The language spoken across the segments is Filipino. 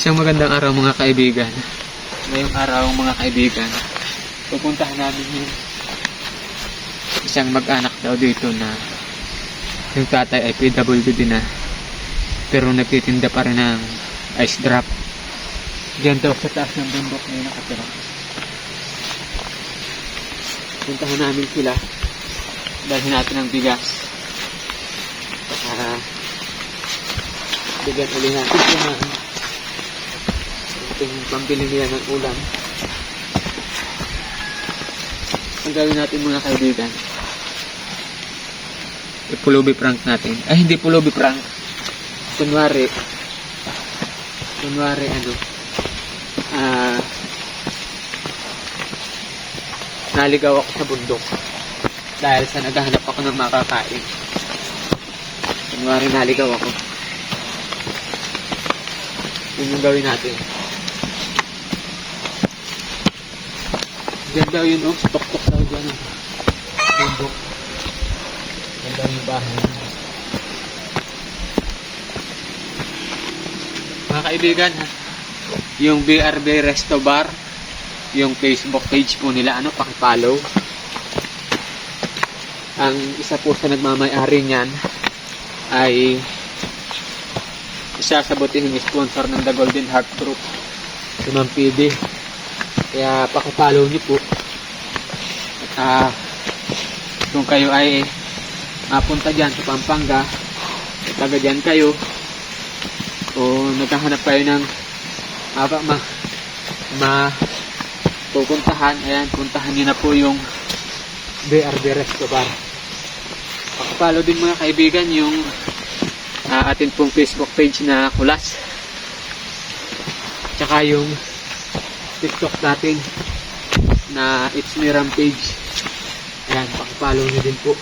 Isang magandang araw mga kaibigan. Ngayong araw mga kaibigan, pupuntahan namin yung isang mag-anak daw dito na yung tatay ay PWD na pero nagtitinda pa rin ng ice drop. Diyan daw sa taas ng bundok na yung nakatira. Puntahan namin sila. Dalhin natin ang bigas. Bigyan ulit natin sila yung pambili nila ng ulam. Ang gawin natin mga kaibigan, ipulubi prank natin. Ay, hindi pulubi prank. Kunwari naligaw ako sa bundok dahil sa naghahanap ako ng makakain. Kunwari naligaw ako. Yun yung gawin natin. Diyan daw yun, tok-tok daw dyan. Bundok. Diyan daw yung bahay. Mga kaibigan, yung BRB Resto Bar, yung Facebook page po nila, paki-follow. Ang isa po sa nagmamay-ari niyan ay isa sa butihing sponsor ng The Golden Heart Group, si Ma'am PD. Kaya paki-follow niyo po. At kung kayo ay mapunta dyan sa Pampanga, taga dyan kayo, o naghahanap kayo ng pupuntahan, ayan, puntahan niyo na po yung BRB Resto Bar. Paki-follow din mga kaibigan yung atin pong Facebook page na Kulas, tsaka yung TikTok natin na It's Me Rampage. Ayan, paki-follow nyo din po.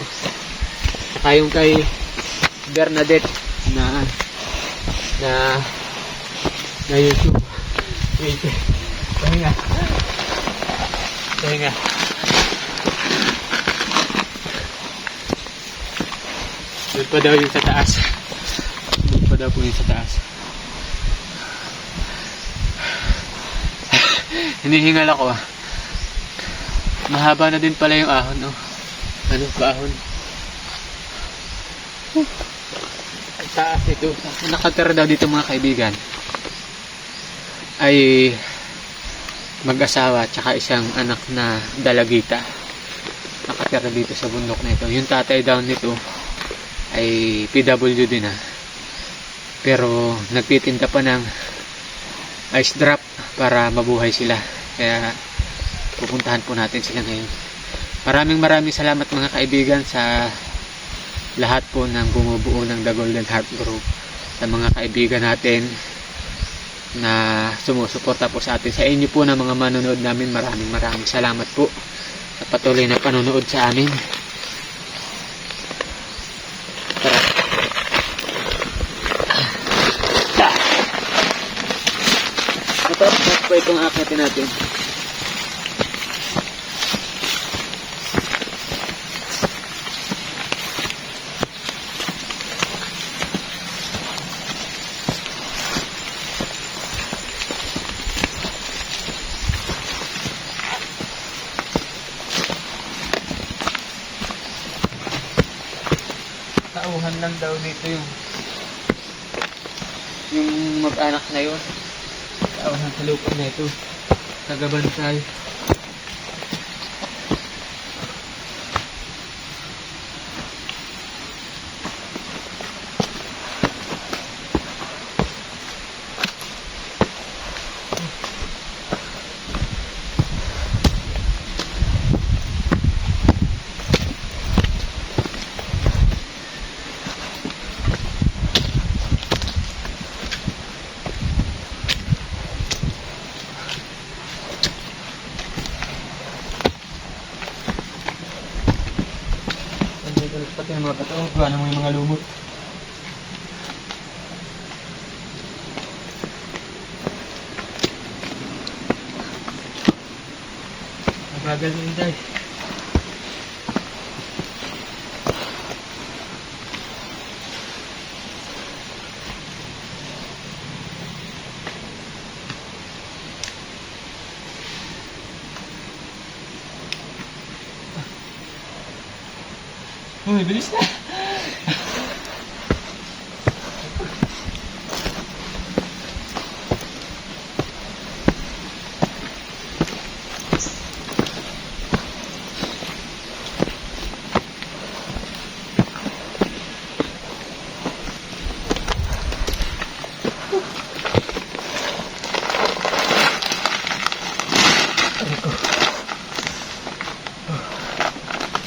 Saka yung kay Bernadette na YouTube. Wait. Pahinga. Doon pa daw yung sa taas. Doon pa daw po yung sa taas. Hinihingal ako. Mahaba na din pala yung ahon, ahon. Ang taas ito. Nakatira daw dito mga kaibigan ay mag-asawa tsaka isang anak na dalagita. Nakatira dito sa bundok na ito. Yung tatay daw nito ay PWD na, pero nagtitinda pa ng ice drop para mabuhay sila. Kaya pupuntahan po natin sila ngayon. Maraming salamat mga kaibigan sa lahat po ng bumubuo ng The Golden Heart Group, sa mga kaibigan natin na sumusuporta po sa atin, sa inyo po na mga manonood namin. Maraming salamat po sa patuloy na panonood sa amin. Matapos po itong akitin natin. Tauhan lang daw dito yung mag-anak na yun. Tauhan sa lupa na ito, tagabansay. Pati ng mga bato, gawa mo yung mga lumot. Nabagal mo yun guys. Uy, bilis na.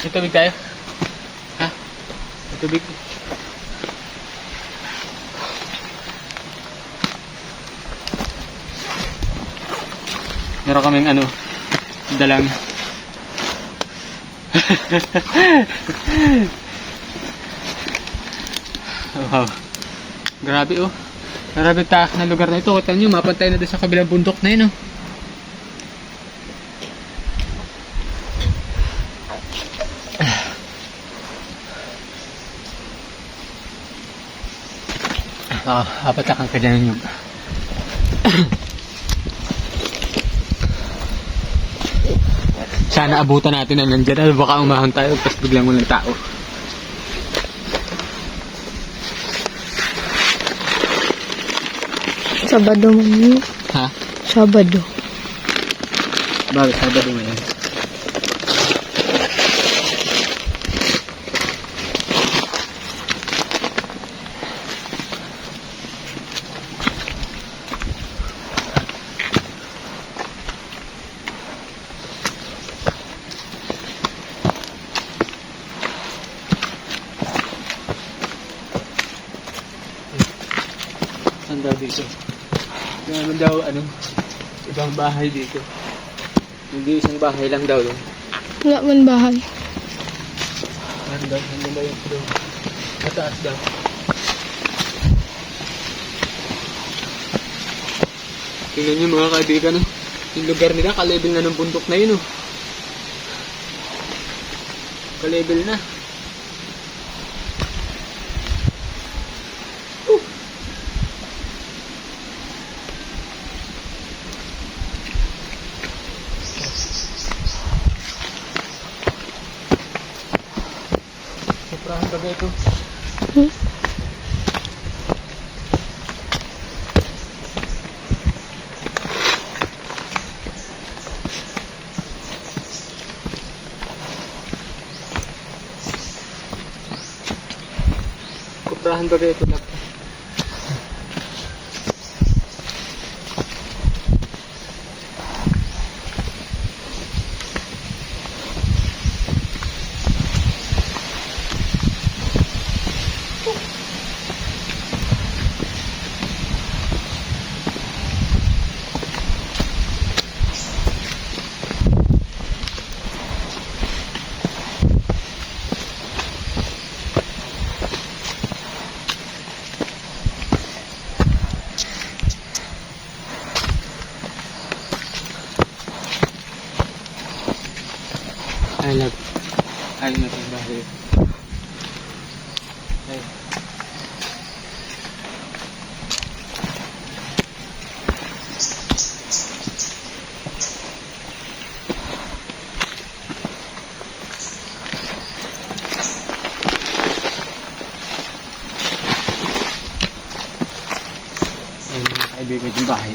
May tubig tayo? Ha? May tubig? Meron kaming ano, dalang. Wow. Grabe oh. Grabe taas na lugar na ito. Kita nyo, mapantay na doon sa kabilang bundok na yun oh. Hapatak ang kanya yung sana abutan natin ang nandiyan. Baka umahon tayo tapos biglang walang tao. Sabado man yun. Ha? Sabado. Bakit Sabado ngayon? Saan daw dito? Kaya naman daw, ibang bahay dito. Hindi isang bahay lang daw doon. Wala man bahay. Ano daw? Ano ba yung doon? Mataas daw. Tingnan nyo mga kaibigan, no? Yung lugar nila, ka-level na ng bundok na yun, oh. Ka-level na. Sobrahan bagay ito. Sobrahan bagay ito lang. Ayun na itong bahay. Ayun. Ayun mga kaibigan yung bahay.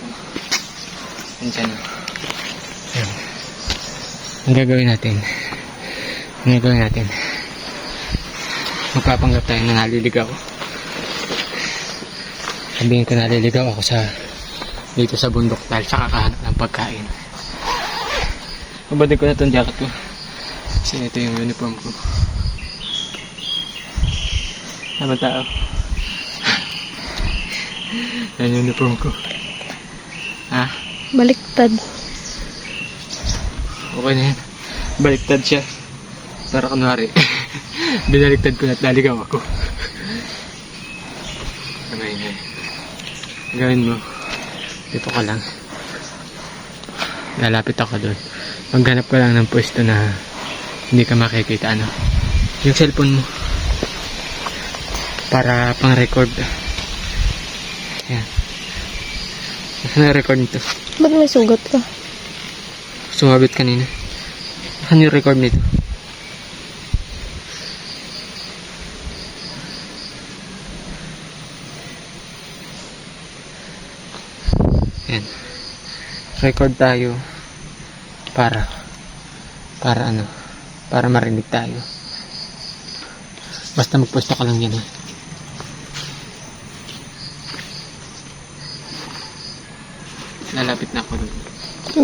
Nandiyan na. Ayun. Ang gagawin natin. Magpapanggap tayo na naliligaw. Sabihin ko naliligaw ako dito sa bundok dahil sa kakahanap ng pagkain. Mabalik ko na itong jacket ko kasi ito yung uniform ko. Tama tao. Yan yung uniform ko. Ha? Baliktad. Okay na yan. Baliktad siya. Para kunwari, binaliktad ko na at naligaw ako. Ngayon, gawin mo, dito ka lang. Lalapit ako doon. Maghanap ka lang ng pwesto na hindi ka makikita, yung cellphone mo. Para pang record. Yan. Saan record nito? Ba't may sugat ka? Sumabit kanina. Saan yung record nito? Yan. Record tayo para ano, para marinig tayo. Basta magpwesto ka lang yan, ha. Lalapit na ako dun.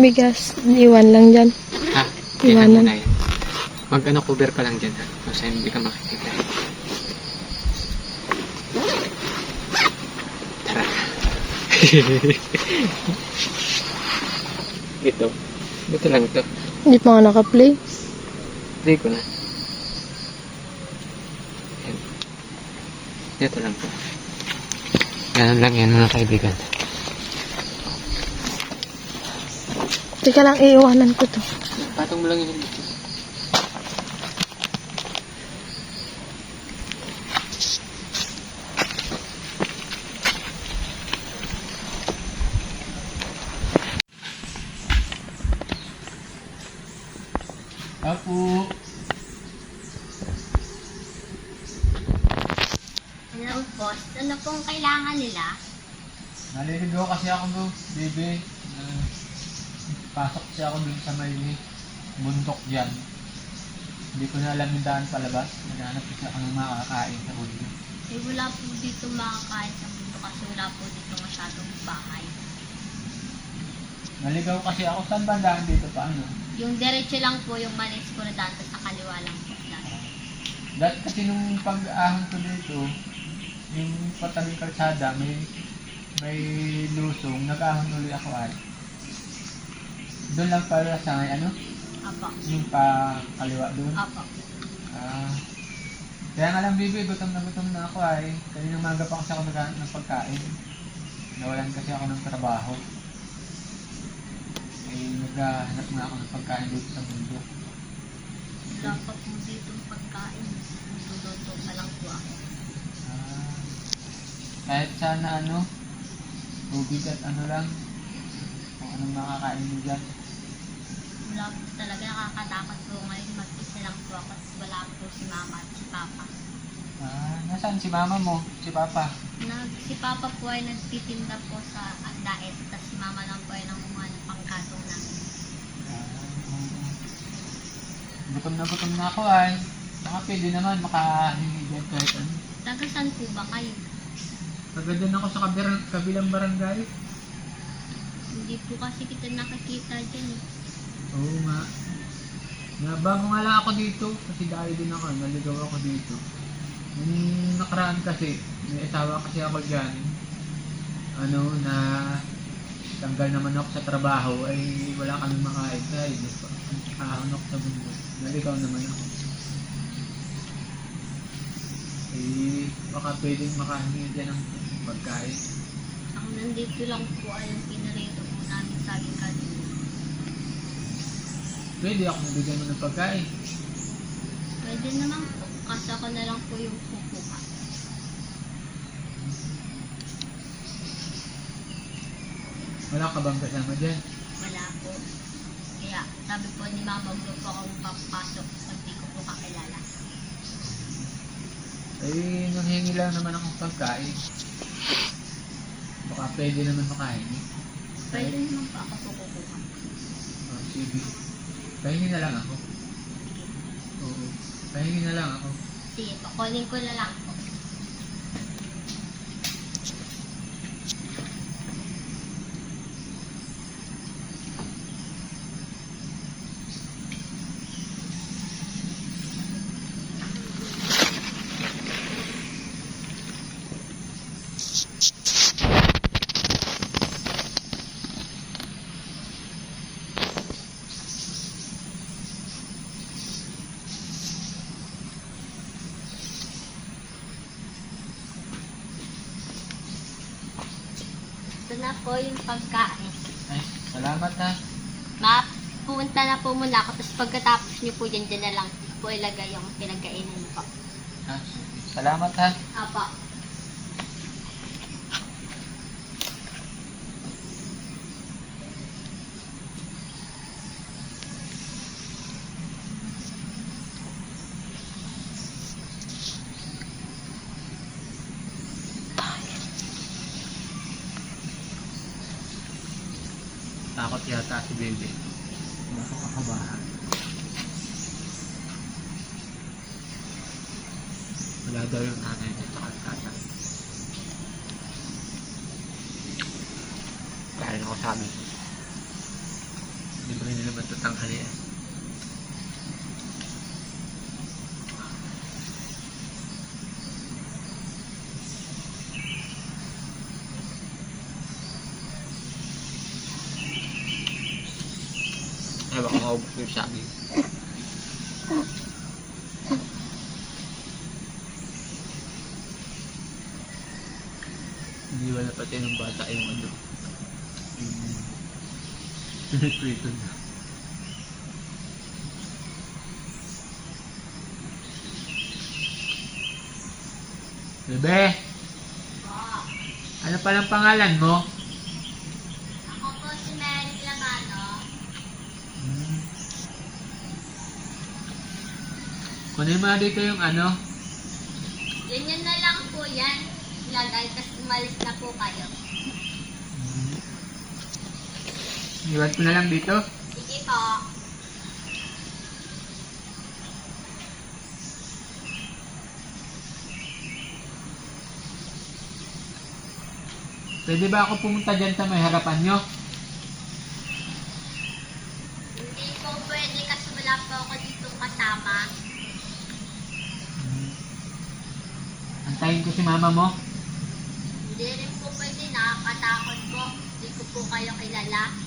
Bigas, iwan lang dyan. Ha? Yan Iwanan. muna yan. Mag-ano, cover ka lang dyan, ha. Kasi hindi ka makikita. Tara. Ito. Ito lang ito. Hindi pa nga naka-play. Play ko na. Yan. Ito lang ito. Ganun lang yan, mga kaibigan. Teka lang, iiwanan ko to. Patong mo lang yun. Apo. Hello, boss. Ano pong kailangan nila? Naliligaw kasi ako no, baby. Pasok siya ako dun sa may bundok dyan. Hindi ko na alam yung daan palabas. Naghanap kasi ako ng makakain sa bundok. Eh, wala po dito makakain sa mundo kasi wala po dito masyadong bahay. Naligaw kasi ako. Saan ba ang daan dito pa? Ano? Yung diretso lang po yung manis ko na daan, tapos sa kaliwa lang po daan. Dahil kasi nung pag-ahon ko dito, yung patabing kalsada, may lusong, nag-ahon ulit ako ay. Doon lang pala sa may ano? Apo. Yung pa kaliwa doon. Apo. Kaya nga lang bibi, gutom na ako ay. Kaninang maga pa kasi ako naghanap ng pagkain. Nawalan kasi ako ng trabaho. Ay naghahanap na ako ng pagkain dito sa mundo. Wala pa po dito pagkain. Luluto pa lang po ako. Kahit sana ano, tubig at ano lang, kung anong makakain mo dyan. Wala po talaga, nakakatakot po ngayon. Mag-isa lang po ako, tapos wala po si mama at si papa. Nasaan si mama mo? Si papa? Si papa po ay nagtitinda po sa daet, tapos si mama lang po ay nangunguha ng pangkatong namin. Gutom na ako ay. Baka pwede naman makahingi dyan kahit ano. Taga saan po ba kayo? Pagdadan ako sa kabilang barangay. Hindi po kasi kita nakakita dyan eh. Oo nga. Bago nga lang ako dito, kasi dahil din ako, naligaw ako dito. Nung nakaraan kasi, may asawa kasi ako dyan, na tanggal naman ako sa trabaho, ay wala kaming makain dahil ahon ako sa mundo. Naligaw naman ako. Eh, baka pwedeng makahingi dyan ng pagkain. Ang nandito lang po ay yung pinarito po namin sa aking kanina. Pwede ako nabigyan mo ng pagkain. Pwede naman po, kasi ako na lang po yung kukuha. Wala ka bang kasama dyan? Wala po. Kaya sabi po ni mama, huwag po akong papasok pag di ko po kakilala. Eh, nanghingi lang naman akong pagkain. Baka pwede naman makain. Pwede naman po ako po kukuha. Oh, sige. Pahingi na lang ako. Sige. Oo. Pahingi na lang ako. Sige, pakunin ko na lang po. Ito na po yung pagkain. Ay, salamat ha. Pupunta na po muna ako, tapos pagkatapos niyo po dyan na lang po ilagay yung pinagkainan niyo po. Salamat ha. Apa. Takot yata si Bebe. Baka kakabahan. Wala daw yung nanay niya tsaka yung tatay. Dahil ako sabi. Hindi ba rin naman tatanghali eh. Ay, baka maubos yung sabi. Hindi wala pati ng bata yung ano. Pinagprito na. Bebe, ano palang pangalan mo? Ako po si Mary Clavano. Kunin mo dito yung ano. Ganyan na lang po yan. Lagay, tapos umalis na po kayo. Iwan ko na lang dito. Sige po. Pwede ba ako pumunta dyan sa may harapan nyo? Hindi po pwede kasi wala po ako dito kasama. Antayin ko si mama mo. Hindi rin po pwede, nakakatakot po. Hindi ko po kayo kilala.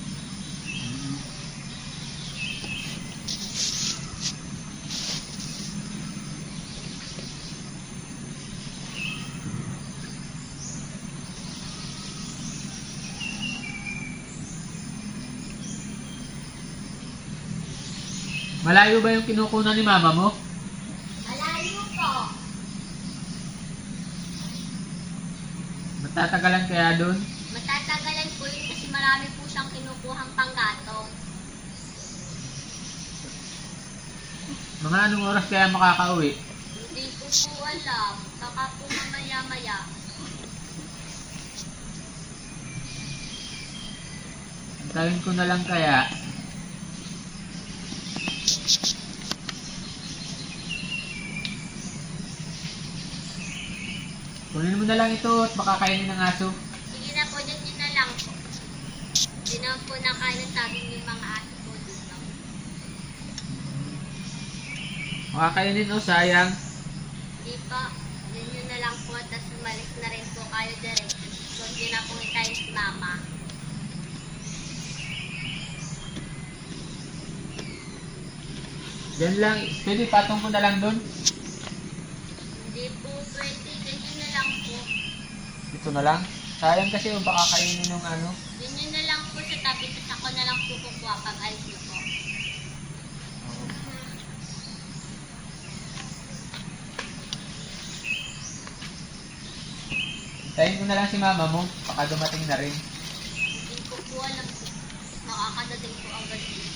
Malayo ba yung kinukunan ni mama mo? Malayo po. Matatagalan kaya doon? Matatagalan po yun kasi marami po siyang kinukuhang panggatong. Mga anong oras kaya makakauwi? Hindi ko po alam. Baka po mamaya-maya. Antayin ko na lang kaya. Kunin mo na lang ito at baka kainin ng aso. Sige na po, dyan yun na lang po. Hindi na po nakain sa amin yung mga aso po dito. Makakainin o sayang. Hindi po. Dyan yun na lang po. Tapos umalis na rin po kayo diretso. So, hindi na po itayin si mama. Yan lang. Pwede patong ko na lang doon. Hindi po pwede. Dyan yun na lang po. Ito na lang. Sayang kasi o baka kainin ng ano. Dyan yun na lang po sa tabi. Tapos ako na lang po kukuha pag alis niyo po. Hintayin ko na lang si mama mo. Baka dumating na rin. Hindi ko po alam po. Makakadating po agad dito.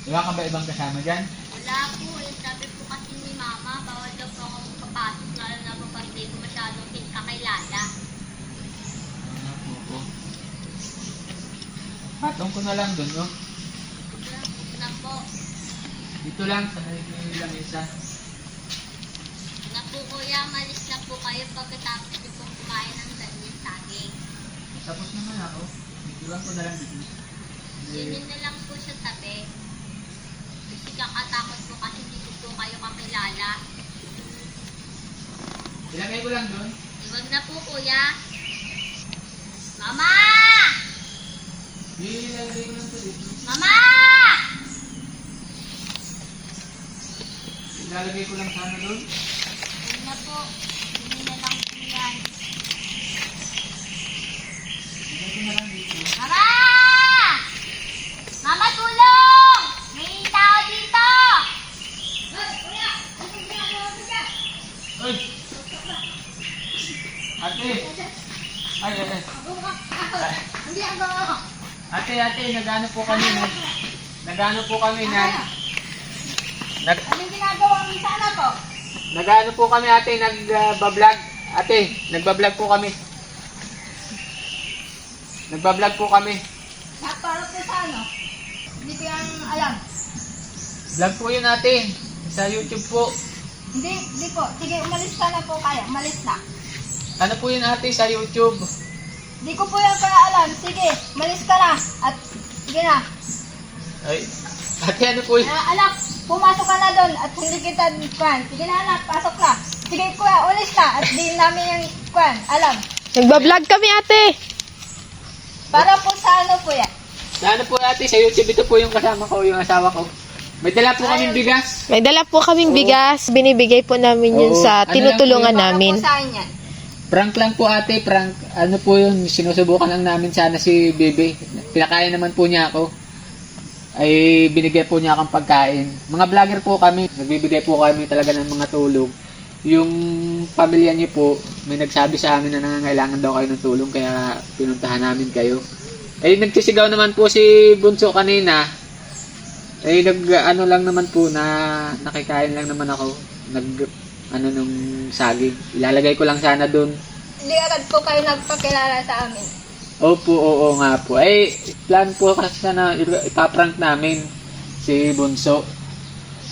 Wala ka ba ibang kasama dyan? Wala po eh. Sabi po kasi ni mama, bawal daw po ako magpapasok. Lalo na po pag di ko masyadong kakilala. Oo. Patong ko na lang doon, no? Na po. Dito lang, sa naligay lang isa. Na po kuya, malis na po kayo pagkatapos niyo pong kumain ng ganyan saging. Tapos naman ako. Dito lang ko na lang dito. Yun na lang po sa tabi. Kasi kakatakot po kasi hindi ko po kayo kakilala. Ilagay ko lang doon. Iwag na po kuya. Mama! Ilagay ko lang to dito. Mama! Ilalagay ko lang sana doon. Yun na po. Yun na lang po yan. Ilagay ko na lang dito. Mama! Mama, tulong! May tao dito! Uy! Ate! Ay, ate. Ate, nagano po kami na. Nagano po kami na. Anong ginagawa mo sana to? Nagano po kami ate, nagbablog. Ate, nagbablog po kami. Nagbablog po kami. Para po sa ano? Hindi ko yan alam. Vlog po yun natin. Sa YouTube po. Hindi po. Sige, umalis ka na po kayo. Umalis na. Ano po yun ate sa YouTube? Hindi ko po yan kaya alam. Sige, umalis ka na. At sige na. Ay, ate ano po yun? Anak, pumasok ka na doon at hindi kita kwan. Sige na anak, pasok na. Sige kuya, ulis na at di namin yung kwan. Alam. Nagbablog kami ate. Para po sa ano po yan? Sa ano po ate, sa YouTube ito po yung kasama ko, yung asawa ko. May dala po kaming bigas. May dala po kaming bigas. Binibigay po namin yun Oo. sa Ano tinutulungan Para namin. po sa akin yan. Prank lang po ate, prank. Ano po yun, sinusubukan lang namin sana si Bebe. Pinakaya naman po niya ako. Ay binigay po niya akong pagkain. Mga vlogger po kami, nagbibigay po kami talaga ng mga tulong. Yung pamilya niyo po, may nagsabi sa amin na nangangailangan daw kayo ng tulong kaya pinuntahan namin kayo. Ay nagsisigaw naman po si Bunso kanina. Ay ano lang naman po na nakikain lang naman ako. Nung saging. Ilalagay ko lang sana doon. Hindi agad po kayo nagpakilala sa amin. Opo, oo nga po. Ay, plan po kasi sana ipaprank namin si Bunso.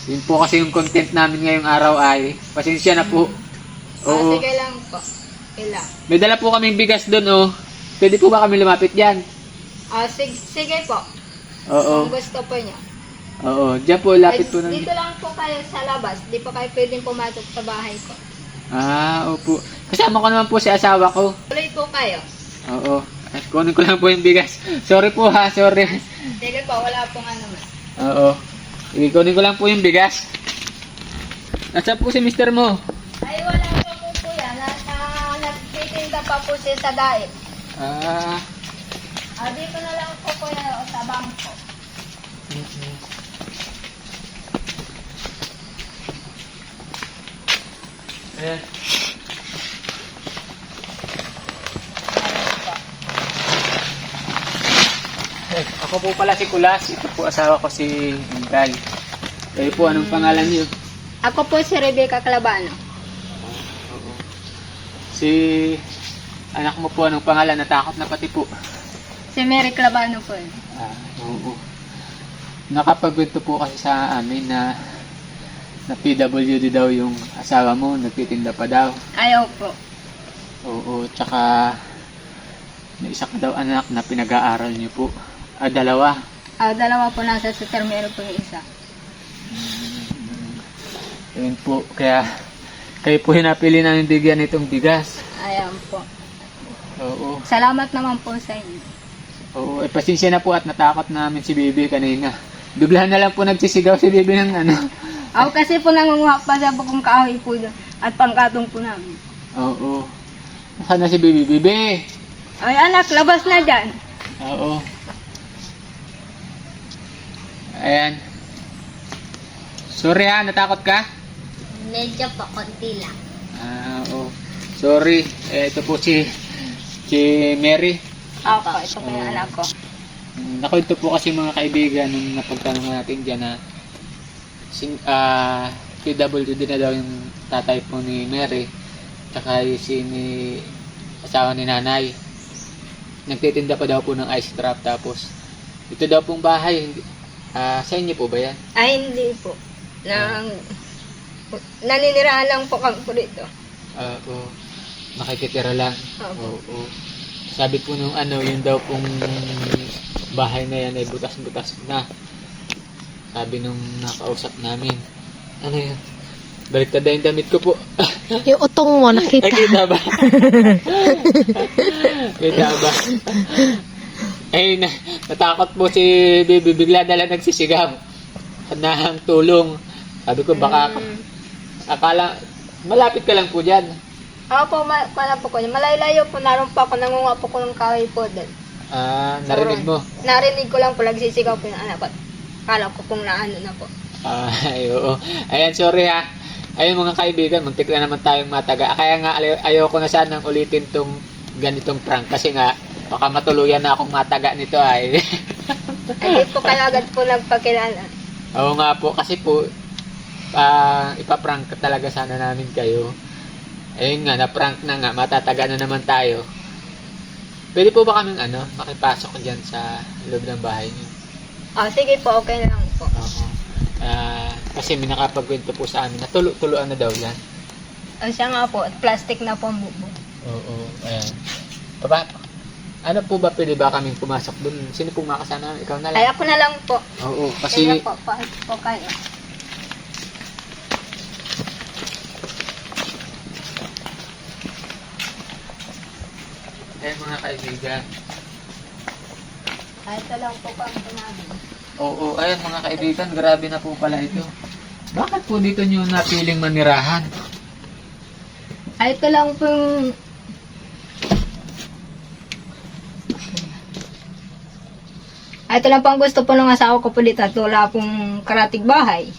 Yun po kasi yung content namin ngayong araw ay, pasensya na po. Oo. Sige lang po. Ilang. May dala po kaming bigas doon, oh. Pwede po ba kami lumapit dyan? Sige po. Oo. Kung gusto po niya. Oo, dyan po, lapit po ng... Dito lang po kayo sa labas. Di po kayo pwedeng pumasok sa bahay ko. Ah, opo. Kasama ko naman po si asawa ko. Tuloy po kayo. Oo. At kunin ko lang po yung bigas. Sorry po ha, sorry. Sige po, wala pong ano man. Oo. Kunin ko lang po yung bigas. Nasaan po si mister mo? Ay, wala po po yan. Nagtitinda pa po siya sa daet. Ah, Dito na lang po po yan sa bangko. ayan. Ako po pala si Kulas. Ito po asawa ko si Inday. Kayo po, anong pangalan niyo? Ako po si Rebecca Calabano. Oo. Si anak mo po, anong pangalan? Natakot na pati po. Si Mary Calabano po yun. Oo. Nakapagwento po kasi sa amin na PWD daw yung asawa mo, nagtitinda pa daw. Ayaw po. Oo, tsaka may isa ka daw anak na pinag-aaral niyo po. Dalawa. Dalawa po nasa sa termero po yung isa. Yun po, kaya kayo po hinapili namin bigyan itong bigas. Ayan po. Oo. Salamat naman po sa inyo. Oo, pasensya na po at natakot namin si Bibi kanina. Bigla na lang po nagsisigaw si Bibi ng ano. Ako kasi po nangunguha pa sa bukong kahoy po doon at pangkatong po namin. Oo. Nasaan na si Bibi? Bibi! Ay anak, labas na dyan. Oo. Ayan. Sorry ha, natakot ka? Medyo po, konti lang. Oo. Sorry. Ito po si Mary. Ako, ito po yung anak ko. Nakwento po kasi mga kaibigan nung napagtanong natin dyan na PWD na daw yung tatay po ni Mary tsaka ni asawa ni nanay. Nagtitinda pa daw po ng ice trap tapos ito daw pong bahay sa inyo po ba yan? Ay hindi po. Naninirahan lang po kami po dito. Oo. Nakikitira lang. Opo. Oo. Sabi po nung yun daw pong bahay na yan ay butas-butas na. Sabi nung nakausap namin. Ano yun? Baliktad na yung damit ko po. Yung utong mo, nakita. Nakita ba? Kita ba? Ay, natakot po si Bibi. Bigla na lang nagsisigaw. Ng tulong. Sabi ko baka akala malapit ka lang po dyan. Ako po, po ko. Malayo po, naroon po ako, nangunga po ko ng kahoy po doon. Narinig mo? Narinig ko lang po, nagsisigaw po yung anak ko. Kala ko kung naano na po. Ay, oo. Ayan, sorry ha. Ayun mga kaibigan, muntik na naman tayong mataga. Kaya nga ayoko na sanang ulitin tong ganitong prank kasi nga baka matuluyan na akong mataga nito ay. Hindi po kayo agad po nagpakilala. Oo nga po kasi po ipaprank talaga sana namin kayo. Ayun nga, na-prank na nga, matataga na naman tayo. Pwede po ba kaming makipasok dyan sa loob ng bahay niyo? Sige po, okay lang po. Oo. Kasi may nakapagkwento po sa amin na tulo-tuloan na daw yan. Siya nga po, at plastic na po ang bubong. Oo, ayan. Papa, ano po ba, pwede ba kaming pumasok dun? Sino pong makasama? Ikaw na Ay, lang. ako na lang po. Oo, Sige kasi po, po kayo. mga kaibigan. Ay, ito lang po ang namin. Oo, ayan mga kaibigan, grabe na po pala ito. Bakit po dito nyo napiling manirahan? Ay, ito lang po yung... Ay, ito lang po ang gusto po ng asawa ko po dito at wala pong karatig bahay.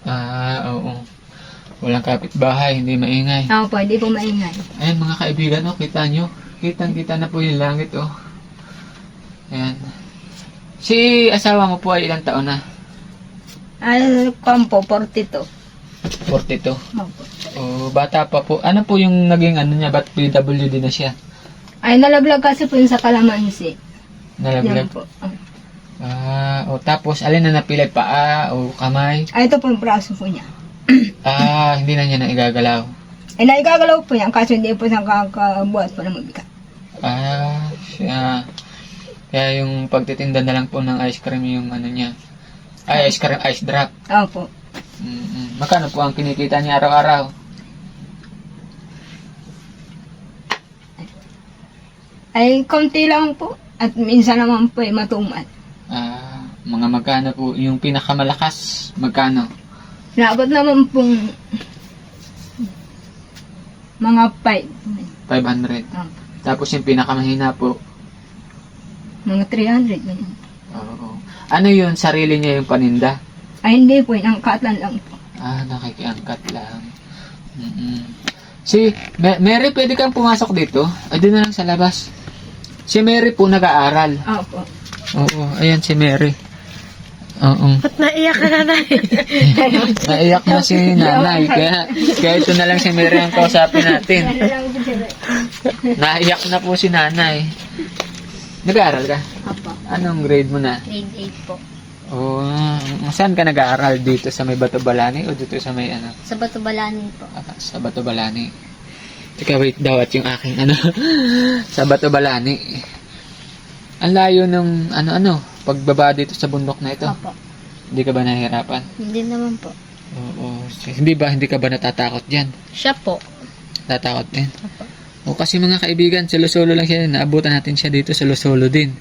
Oo. Walang kapitbahay, hindi maingay. Ako po, hindi po maingay. Ayan mga kaibigan, kita nyo. Kitang-kita na po yung langit, Ayan. Si asawa mo po ay ilang taon na? Ay, kung po, 42. 42. Opo. O, bata pa po. Ano po yung naging niya? Ba't PWD na siya? Ay, nalaglag kasi po yun sa kalamansi. Nalaglag. Yan po. Tapos, alin na napilay? Paa o kamay? Ay, ito po yung braso po niya. Hindi na niya na igagalaw. Ay, naigagalaw po yan kasi hindi po siya kakabuhat po ng mabigat. Siya. Kaya yung pagtitinda na lang po ng ice cream yung niya. Ay, ice cream, ice drop. Opo. Magkano po ang kinikita niya araw-araw? Ay, konti lang po. At minsan naman po ay matumal. Mga magkano po? Yung pinakamalakas, magkano? Naabot naman pong mga 5. 500. Tapos yung pinakamahina po, Mga 300. Ganyan. oo. Ano yun? Sarili niya yung paninda? Ay, hindi po. Inangkatan lang po. Nakikiangkat lang. Si Mary, pwede kang pumasok dito? Ay, doon na lang sa labas. Si Mary po nag-aaral. Opo. Oo, ayan si Mary. Oo. Ba't naiyak ka, nanay? Naiyak na si nanay. Kaya ito na lang si Mary ang kausapin natin. Naiyak na po si nanay. Nag-aaral ka? Opo. Anong grade mo na? Grade 8 po. Oo. Saan ka nag-aaral? Dito sa may Bato Balani o dito sa may Sa Batubalanin po. sa Bato Balani. Teka, wait daw at yung aking sa Bato Balani. Ang layo ng pagbaba dito sa bundok na ito. Opo. Hindi ka ba nahihirapan? Hindi naman po. Oo. Hindi ka ba natatakot dyan? Siya po. Natatakot din? Opo. O kasi mga kaibigan, solo-solo lang siya. Naabutan natin siya dito, solo-solo din.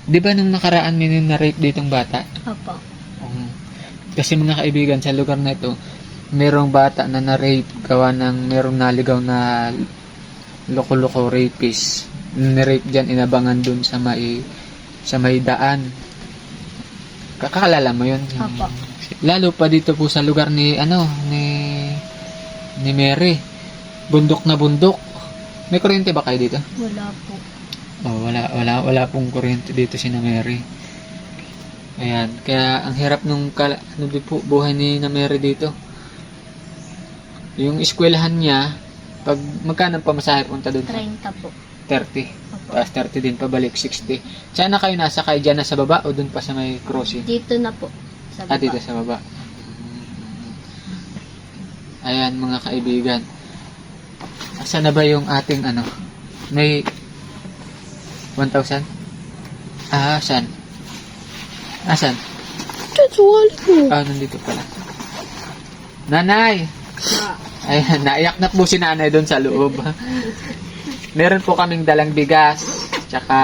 Di ba nung nakaraan may na-rape ditong bata? Opo. Kasi mga kaibigan, sa lugar na ito, merong bata na na-rape gawa ng merong naligaw na loko-loko rapist. Ni-rape dyan, inabangan dun sa may daan. Kakalala mo yun? Opo. Lalo pa dito po sa lugar ni Mary. Bundok na bundok. May kuryente ba kayo dito? Wala po. Wala pong kuryente dito si Mary. Ayan, kaya ang hirap nung buhay ni Mary dito. Yung eskwelahan niya, pag magkano pamasahe punta doon? 30 po. 30. Opo. Tapos 30 din pabalik, 60. Saan na kayo nasakay dyan na sa baba o doon pa sa may crossing? Dito na po. Sa baba. Dito sa baba. Ayan mga kaibigan. Asan na ba yung ating may 1,000? Saan? Asan? That's wallet mo. Nandito pala. Nanay! Ayan, naiyak na po si nanay doon sa loob. Meron po kaming dalang bigas. Tsaka,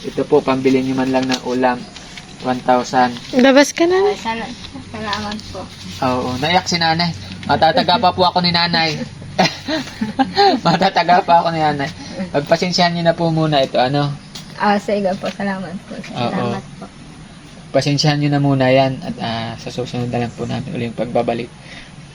ito po, pambili nyo man lang ng ulam. 1,000. Labas ka na. Salamat po. Oo, naiyak si nanay. Matataga pa po ako ni nanay. Matataga pa ako ni nanay. Pagpasensyahan nyo na po muna ito, Sige po. Salamat po. Salamat po. Pasensyahan nyo na muna yan at sa susunod na lang po namin ulit yung pagbabalik.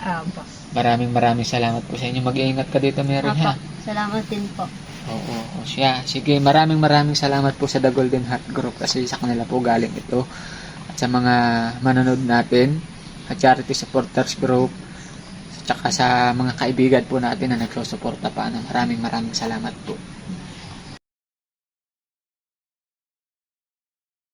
Opo. Maraming salamat po sa inyo. Mag-iingat ka dito, Mary, Opo. ha? Salamat din po. Oo, siya. Sige, maraming salamat po sa The Golden Heart Group kasi sa kanila po galing ito. At sa mga manonood natin, at Charity Supporters Group, tsaka sa mga kaibigan po natin na nagsusuporta pa. Maraming salamat po.